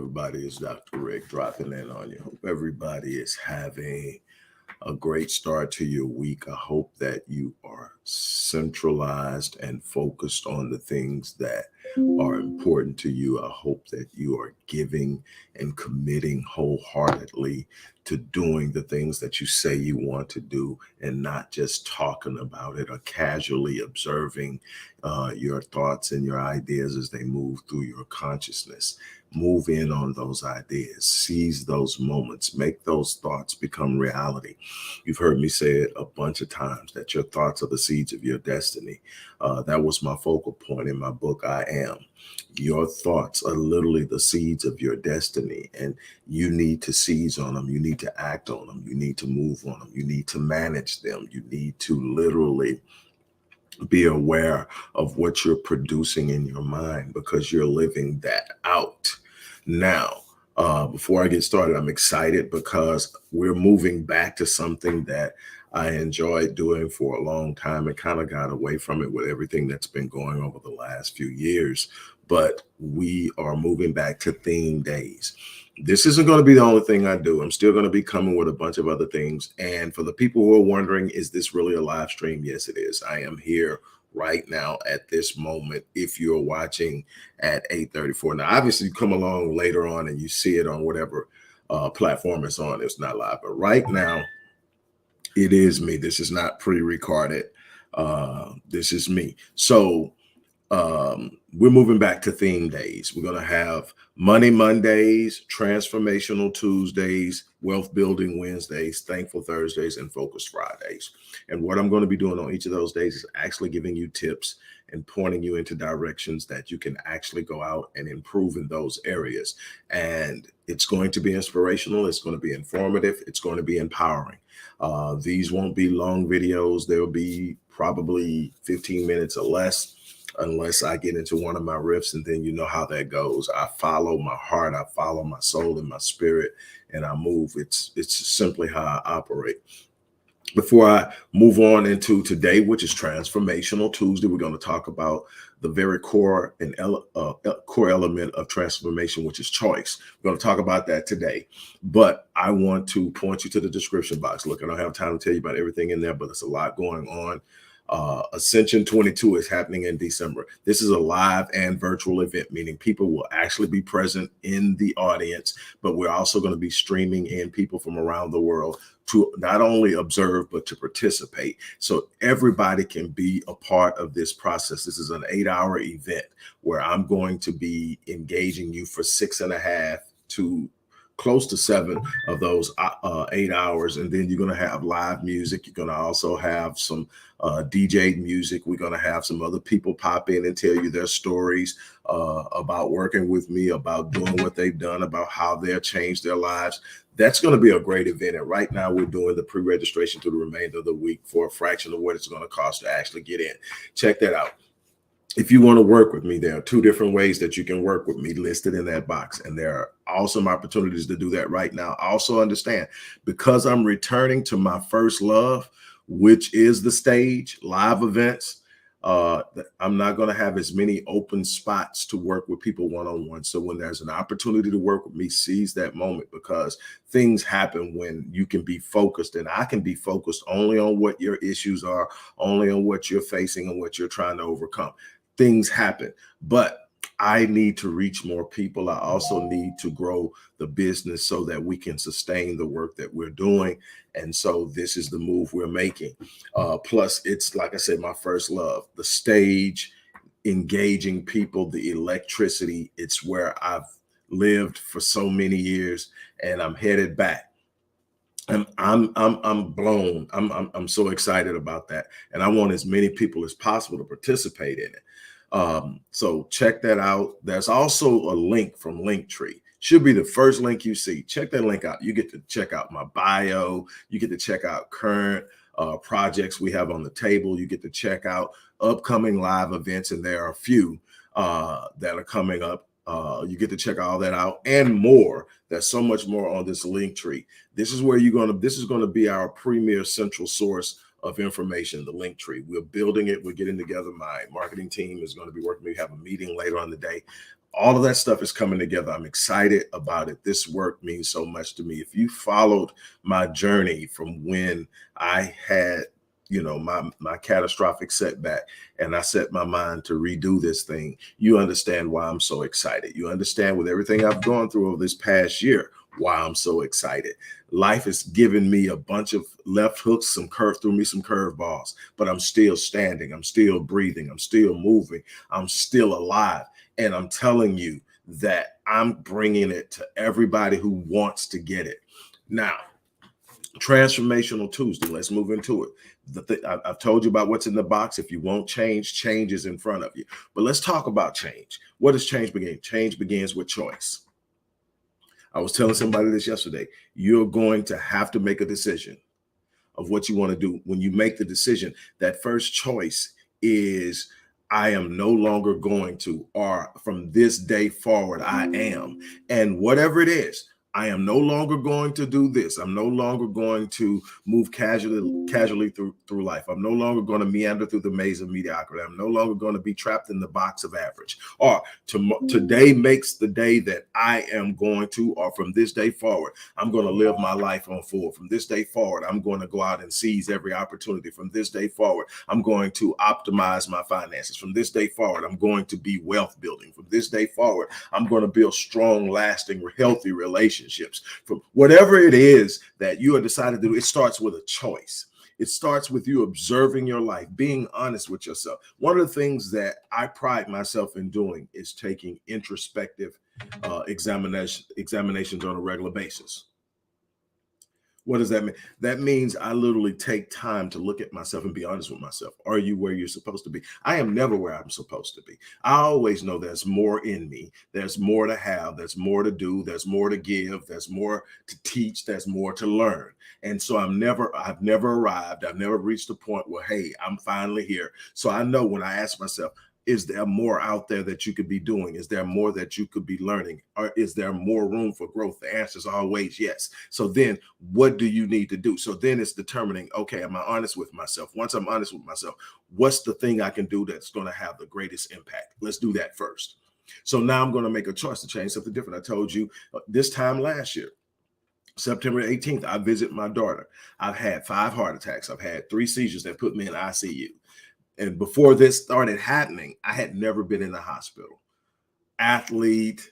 everybody? It's Dr. Rick dropping in on you. Hope everybody is having a great start to your week. I hope that you are centralized and focused on the things that are important to you. I hope that you are giving and committing wholeheartedly to doing the things that you say you want to do and not just talking about it or casually observing your thoughts and your ideas as they move through your consciousness. Move in on those ideas, seize those moments, make those thoughts become reality. You've heard me say it a bunch of times that your thoughts are the seeds of your destiny. That was my focal point in my book, I Am. Your thoughts are literally the seeds of your destiny, and you need to seize on them. You need to act on them. You need to move on them. You need to manage them. You need to literally be aware of what you're producing in your mind because you're living that out. Now, before I get started, I'm excited because we're moving back to something that I enjoyed doing for a long time and kind of got away from it with everything that's been going over the last few years. But we are moving back to theme days. This isn't going to be the only thing I do. I'm still going to be coming with a bunch of other things. And for the people who are wondering, is this really a live stream? Yes, it is. I am here right now at this moment. If you're watching at 8:34, now obviously you come along later on and you see it on whatever platform it's on. It's not live, but right now it is me. This is not pre-recorded. This is me. So we're moving back to theme days. We're going to have Money Mondays, Transformational Tuesdays, Wealth Building Wednesdays, Thankful Thursdays, and Focus Fridays. And what I'm going to be doing on each of those days is actually giving you tips and pointing you into directions that you can actually go out and improve in those areas. And it's going to be inspirational. It's going to be informative. It's going to be empowering. These won't be long videos. They'll be probably 15 minutes or less, unless I get into one of my riffs, and then you know how that goes. I follow my heart, I follow my soul and my spirit, and I move. It's simply how I operate. Before I move on into today, which is Transformational Tuesday, we're going to talk about the very core and core element of transformation, which is choice. We're going to talk about that today. But I want to point you to the description box. Look, I don't have time to tell you about everything in there, but it's a lot going on. Ascension 22 is happening in December. This is a live and virtual event, meaning people will actually be present in the audience, but we're also going to be streaming in people from around the world to not only observe, but to participate. So everybody can be a part of this process. This is an 8-hour event where I'm going to be engaging you for 6.5 to close to 7 of those 8 hours. And then you're going to have live music. You're going to also have some DJ music. We're going to have some other people pop in and tell you their stories about working with me, about doing what they've done, about how they've changed their lives. That's going to be a great event. And right now we're doing the pre-registration through the remainder of the week for a fraction of what it's going to cost to actually get in. Check that out. If you want to work with me, there are 2 different ways that you can work with me listed in that box. And there are awesome opportunities to do that right now. Also understand, because I'm returning to my first love, which is the stage, live events, I'm not going to have as many open spots to work with people one-on-one. So when there's an opportunity to work with me, seize that moment, because things happen when you can be focused, and I can be focused only on what your issues are, only on what you're facing and what you're trying to overcome. Things happen, but I need to reach more people. I also need to grow the business so that we can sustain the work that we're doing. And so this is the move we're making. Plus, it's, like I said, my first love, the stage, engaging people, the electricity. It's where I've lived for so many years, and I'm headed back. I'm blown. I'm so excited about that. And I want as many people as possible to participate in it. So check that out. There's also a link from Linktree. Should be the first link you see. Check that link out. You get to check out my bio. You get to check out current projects we have on the table. You get to check out upcoming live events, and there are a few that are coming up. You get to check all that out and more. There's so much more on this Linktree. This is where this is going to be our premier central source of information, the Linktree. We're building it. We're getting together. My marketing team is going to be working. We have a meeting later on the day. All of that stuff is coming together. I'm excited about it. This work means so much to me. If you followed my journey from when I had, my catastrophic setback, and I set my mind to redo this thing, you understand why I'm so excited. You understand with everything I've gone through over this past year, why I'm so excited. Life has given me a bunch of left hooks, threw me some curveballs, but I'm still standing. I'm still breathing. I'm still moving. I'm still alive. And I'm telling you that I'm bringing it to everybody who wants to get it. Now, Transformational Tuesday, let's move into it. I've told you about what's in the box. If you won't change, change is in front of you. But let's talk about change. What does change begin? Change begins with choice. I was telling somebody this yesterday. You're going to have to make a decision of what you want to do. When you make the decision, that first choice is, I am no longer going to, or from this day forward, I am. And whatever it is, I am no longer going to do this. I'm no longer going to move casually through life. I'm no longer going to meander through the maze of mediocrity. I'm no longer going to be trapped in the box of average. Or today makes the day that I am going to, or from this day forward, I'm going to live my life on full. From this day forward, I'm going to go out and seize every opportunity. From this day forward, I'm going to optimize my finances. From this day forward, I'm going to be wealth building. From this day forward, I'm going to build strong, lasting, healthy relationships. From whatever it is that you have decided to do, it starts with a choice. It starts with you observing your life, being honest with yourself. One of the things that I pride myself in doing is taking introspective examinations on a regular basis. What does that mean? That means I literally take time to look at myself and be honest with myself. Are you where you're supposed to be? I am never where I'm supposed to be. I always know there's more in me. There's more to have. There's more to do. There's more to give. There's more to teach. There's more to learn. And so I've never arrived. I've never reached a point where, hey, I'm finally here. So I know when I ask myself, is there more out there that you could be doing? Is there more that you could be learning? Or is there more room for growth? The answer is always yes. So then what do you need to do? So then it's determining, okay, am I honest with myself? Once I'm honest with myself, what's the thing I can do that's going to have the greatest impact? Let's do that first. So now I'm going to make a choice to change something different. I told you this time last year, September 18th, I visit my daughter. I've had 5 heart attacks. I've had 3 seizures that put me in ICU. And before this started happening, I had never been in the hospital. Athlete,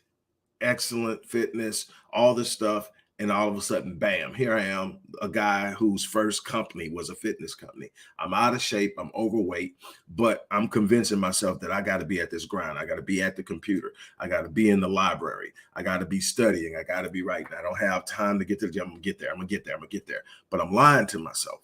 excellent fitness, all this stuff. And all of a sudden, bam, here I am, a guy whose first company was a fitness company. I'm out of shape. I'm overweight, but I'm convincing myself that I got to be at this grind. I got to be at the computer. I got to be in the library. I got to be studying. I got to be writing. I don't have time to get to the gym. I'm going to get there. I'm going to get there. I'm going to get there. But I'm lying to myself.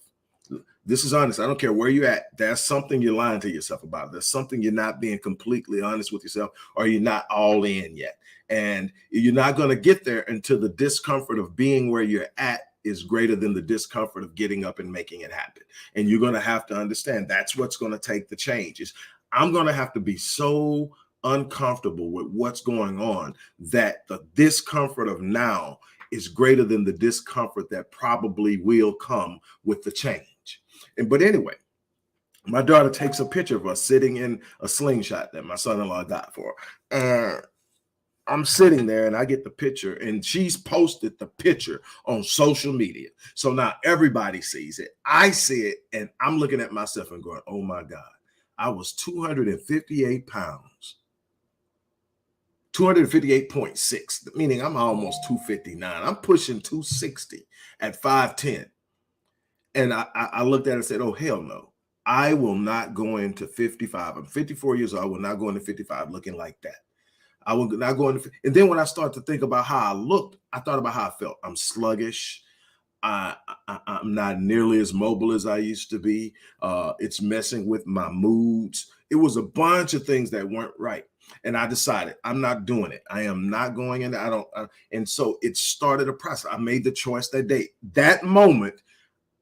This is honest. I don't care where you're at. There's something you're lying to yourself about. There's something you're not being completely honest with yourself, or you're not all in yet. And you're not going to get there until the discomfort of being where you're at is greater than the discomfort of getting up and making it happen. And you're going to have to understand that's what's going to take the change. Is I'm going to have to be so uncomfortable with what's going on that the discomfort of now is greater than the discomfort that probably will come with the change. But anyway, my daughter takes a picture of us sitting in a slingshot that my son-in-law got for her. And I'm sitting there and I get the picture, and she's posted the picture on social media. So now everybody sees it. I see it, and I'm looking at myself and going, oh my God, I was 258 pounds. 258.6, meaning I'm almost 259. I'm pushing 260 at 5'10". And I looked at it and said, oh, hell no. I will not go into 55. I'm 54 years old. I will not go into 55 looking like that. I will not go into. And then when I started to think about how I looked, I thought about how I felt. I'm sluggish. I'm not nearly as mobile as I used to be. It's messing with my moods. It was a bunch of things that weren't right. And I decided I'm not doing it. I am not going in. And so it started a process. I made the choice that day. That moment,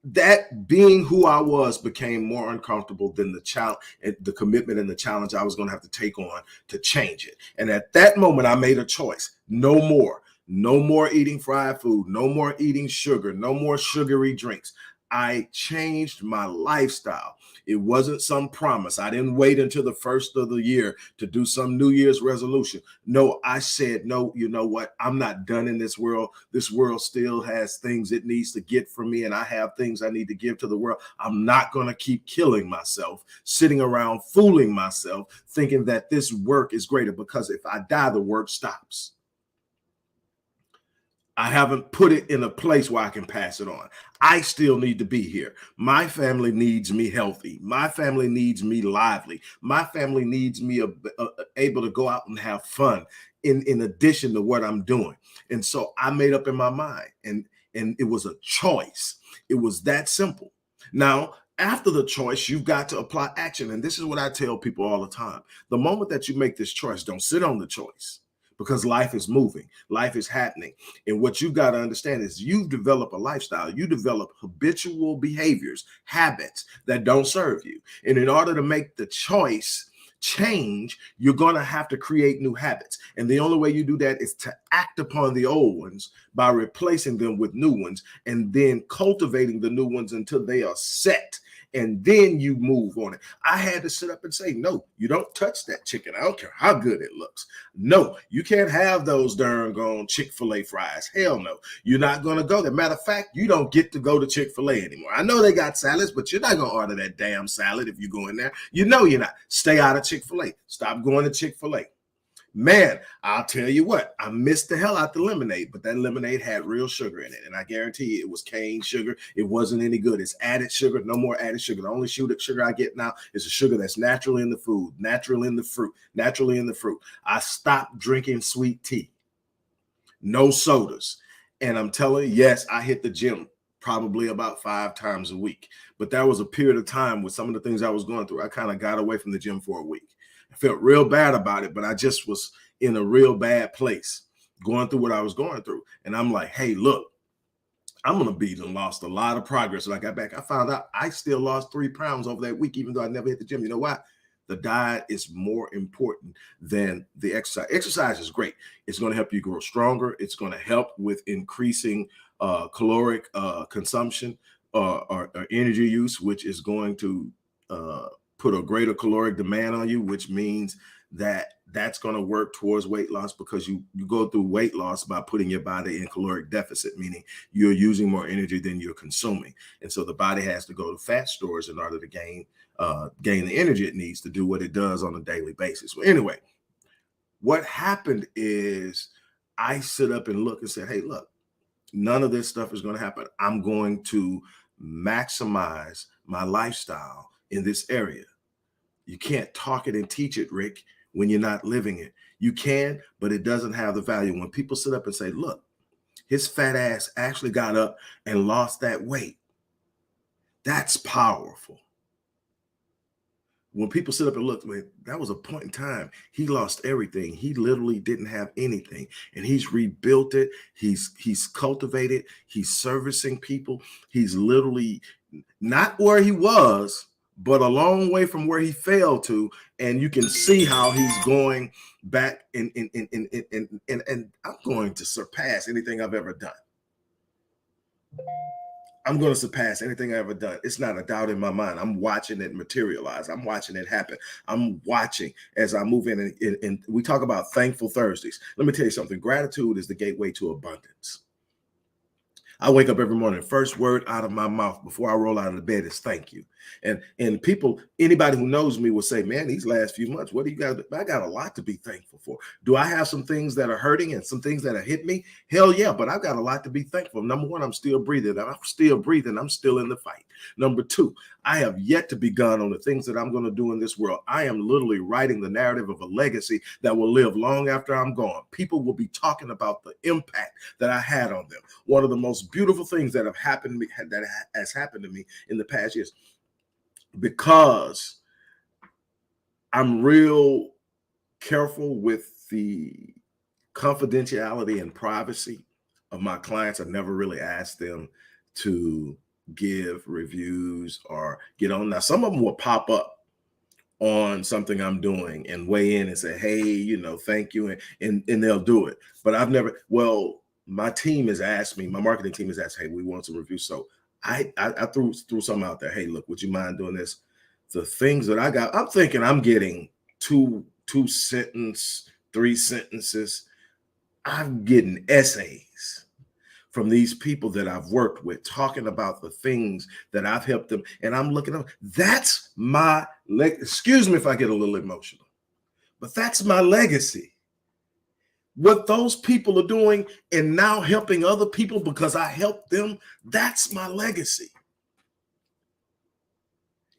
that being who I was became more uncomfortable than the challenge, the commitment and the challenge I was going to have to take on to change it. And at that moment, I made a choice. No more eating fried food, no more eating sugar, no more sugary drinks. I changed my lifestyle. It wasn't some promise. I didn't wait until the first of the year to do some New Year's resolution. No, I said, no, you know what? I'm not done in this world. This world still has things it needs to get from me, and I have things I need to give to the world. I'm not going to keep killing myself, sitting around fooling myself, thinking that this work is greater, because if I die, the work stops. I haven't put it in a place where I can pass it on. I still need to be here. My family needs me healthy. My family needs me lively. My family needs me able to go out and have fun in addition to what I'm doing. And so I made up in my mind, and it was a choice. It was that simple. Now, after the choice, you've got to apply action. And this is what I tell people all the time. The moment that you make this choice, don't sit on the choice, because life is moving, life is happening. And what you got to understand is you develop a lifestyle, you develop habitual behaviors, habits that don't serve you. And in order to make the choice change, you're going to have to create new habits. And the only way you do that is to act upon the old ones by replacing them with new ones, and then cultivating the new ones until they are set. And then you move on it. I had to sit up and say, no, you don't touch that chicken. I don't care how good it looks. No, you can't have those darn gone Chick-fil-A fries. Hell no. You're not going to go there. Matter of fact, you don't get to go to Chick-fil-A anymore. I know they got salads, but you're not going to order that damn salad if you go in there. You know you're not. Stay out of Chick-fil-A. Stop going to Chick-fil-A. Man, I'll tell you what, I missed the hell out the lemonade, but that lemonade had real sugar in it. And I guarantee you it was cane sugar. It wasn't any good. It's added sugar, no more added sugar. The only sugar I get now is a sugar that's natural in the food, natural in the fruit, naturally in the fruit. I stopped drinking sweet tea, no sodas. And I'm telling you, yes, I hit the gym probably about 5 times a week. But that was a period of time with some of the things I was going through. I kind of got away from the gym for a week. I felt real bad about it, but I just was in a real bad place going through what I was going through. And I'm like, hey, look, I'm going to be lost a lot of progress. When I got back, I found out I still lost 3 pounds over that week, even though I never hit the gym. You know why? The diet is more important than the exercise. Exercise is great. It's going to help you grow stronger. It's going to help with increasing caloric consumption or energy use, which is going to put a greater caloric demand on you, which means that that's going to work towards weight loss, because you go through weight loss by putting your body in caloric deficit, meaning you're using more energy than you're consuming. And so the body has to go to fat stores in order to gain the energy it needs to do what it does on a daily basis. Well, anyway, what happened is I sit up and look and said, hey, look, none of this stuff is going to happen. I'm going to maximize my lifestyle in this area. You can't talk it and teach it, Rick, when you're not living it. You can, but it doesn't have the value. When people sit up and say, look, his fat ass actually got up and lost that weight, that's powerful. When people sit up and look, man, that was a point in time. He lost everything. He literally didn't have anything, and he's rebuilt it. He's cultivated. He's servicing people. He's literally not where he was, but a long way from where he fell to. And you can see how he's going back and I'm going to surpass anything I've ever done. I'm going to surpass anything I've ever done. It's not a doubt in my mind. I'm watching it materialize. I'm watching it happen. I'm watching as I move in. And we talk about thankful Thursdays. Let me tell you something. Gratitude is the gateway to abundance. I wake up every morning, first word out of my mouth before I roll out of the bed is thank you. And people, anybody who knows me will say, man, these last few months, what do you got? I got a lot to be thankful for. Do I have some things that are hurting and some things that have hit me? Hell yeah, but I've got a lot to be thankful. Number one, I'm still breathing. I'm still breathing. I'm still in the fight. Number two, I have yet to begun on the things that I'm going to do in this world. I am literally writing the narrative of a legacy that will live long after I'm gone. People will be talking about the impact that I had on them. One of the most beautiful things that have happened to me, that has happened to me in the past years, because I'm real careful with the confidentiality and privacy of my clients. I never really asked them to give reviews or get on. Now, some of them will pop up on something I'm doing and weigh in and say, hey, you know, thank you. And they'll do it. But I've never, well, my team has asked me, my marketing team has asked, hey, we want some reviews. So I threw something out there. Hey, look, would you mind doing this? The things that I got, I'm thinking I'm getting two sentence, three sentences. I'm getting essays from these people that I've worked with, talking about the things that I've helped them. And I'm looking up. That's my excuse me if I get a little emotional, but that's my legacy. What those people are doing and now helping other people because I helped them, that's my legacy.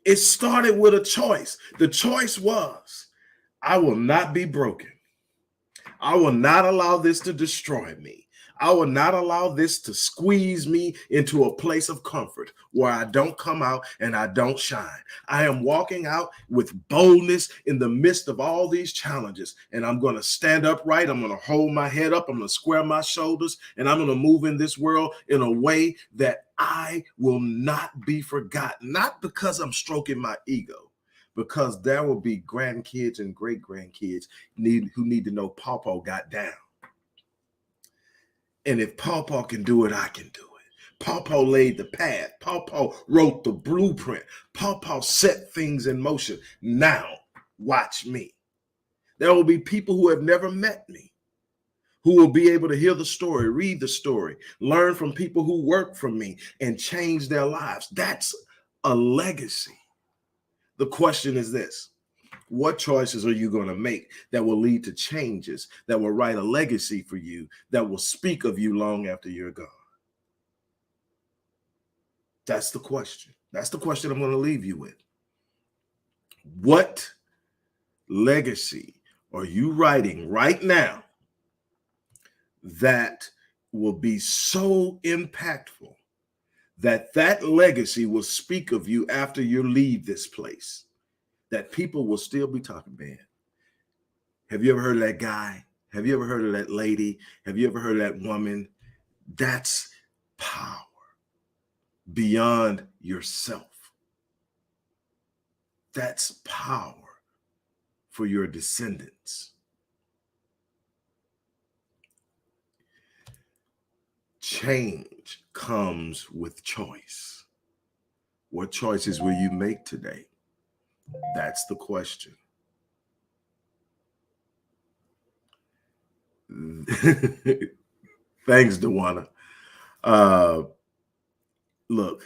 It started with a choice. The choice was, I will not be broken. I will not allow this to destroy me. I will not allow this to squeeze me into a place of comfort where I don't come out and I don't shine. I am walking out with boldness in the midst of all these challenges, and I'm going to stand upright. I'm going to hold my head up. I'm going to square my shoulders, and I'm going to move in this world in a way that I will not be forgotten, not because I'm stroking my ego, because there will be grandkids and great grandkids who need to know Pawpaw got down. And if Pawpaw can do it, I can do it. Pawpaw laid the path. Pawpaw wrote the blueprint. Pawpaw set things in motion. Now, watch me. There will be people who have never met me who will be able to hear the story, read the story, learn from people who work for me and change their lives. That's a legacy. The question is this: what choices are you going to make that will lead to changes, that will write a legacy for you, that will speak of you long after you're gone? That's the question. That's the question I'm going to leave you with. What legacy are you writing right now that will be so impactful that that legacy will speak of you after you leave this place, that people will still be talking, man? Have you ever heard of that guy? Have you ever heard of that lady? Have you ever heard of that woman? That's power beyond yourself. That's power for your descendants. Change comes with choice. What choices will you make today? That's the question. Thanks, Dewana. Look,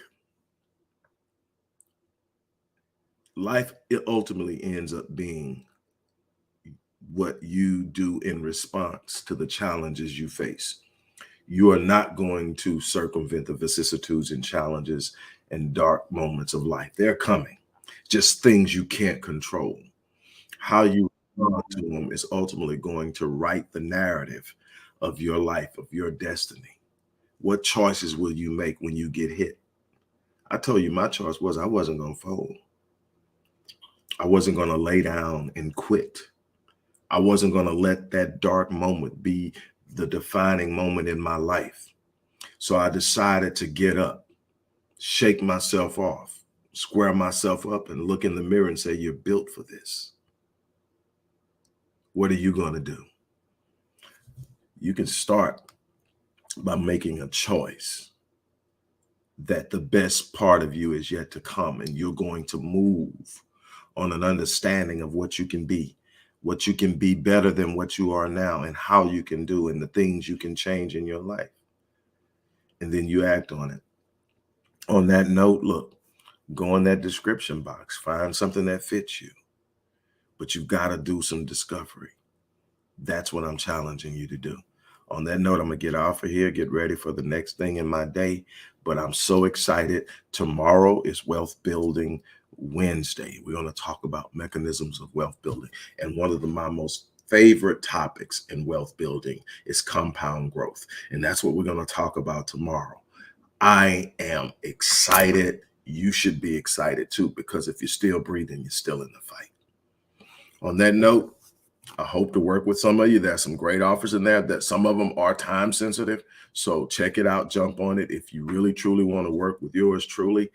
life ultimately ends up being what you do in response to the challenges you face. You are not going to circumvent the vicissitudes and challenges and dark moments of life. They're coming, just things you can't control. How you respond to them is ultimately going to write the narrative of your life, of your destiny. What choices will you make when you get hit? I told you my choice was I wasn't going to fold. I wasn't going to lay down and quit. I wasn't going to let that dark moment be the defining moment in my life. So I decided to get up, shake myself off, square myself up, and look in the mirror and say, you're built for this. What are you going to do? You can start by making a choice that the best part of you is yet to come, and you're going to move on an understanding of what you can be better than what you are now, and how you can do, and the things you can change in your life. And then you act on it. On that note, look, go in that description box, find something that fits you, but you've got to do some discovery. That's what I'm challenging you to do. On that note, I'm going to get off of here, get ready for the next thing in my day. But I'm so excited. Tomorrow is Wealth Building Wednesday. We're going to talk about mechanisms of wealth building. And one of my most favorite topics in wealth building is compound growth. And that's what we're going to talk about tomorrow. I am excited. You should be excited too, because if you're still breathing, you're still in the fight. On that note, I hope to work with some of you. There's some great offers in there that some of them are time sensitive. So check it out, jump on it if you really truly want to work with yours truly.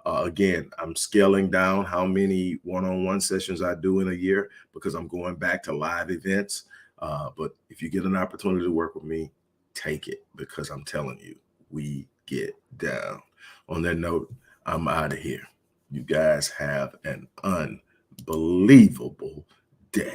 Again, I'm scaling down how many one-on-one sessions I do in a year because I'm going back to live events. But if you get an opportunity to work with me, take it, because I'm telling you, we get down. On that note, I'm out of here. You guys have an unbelievable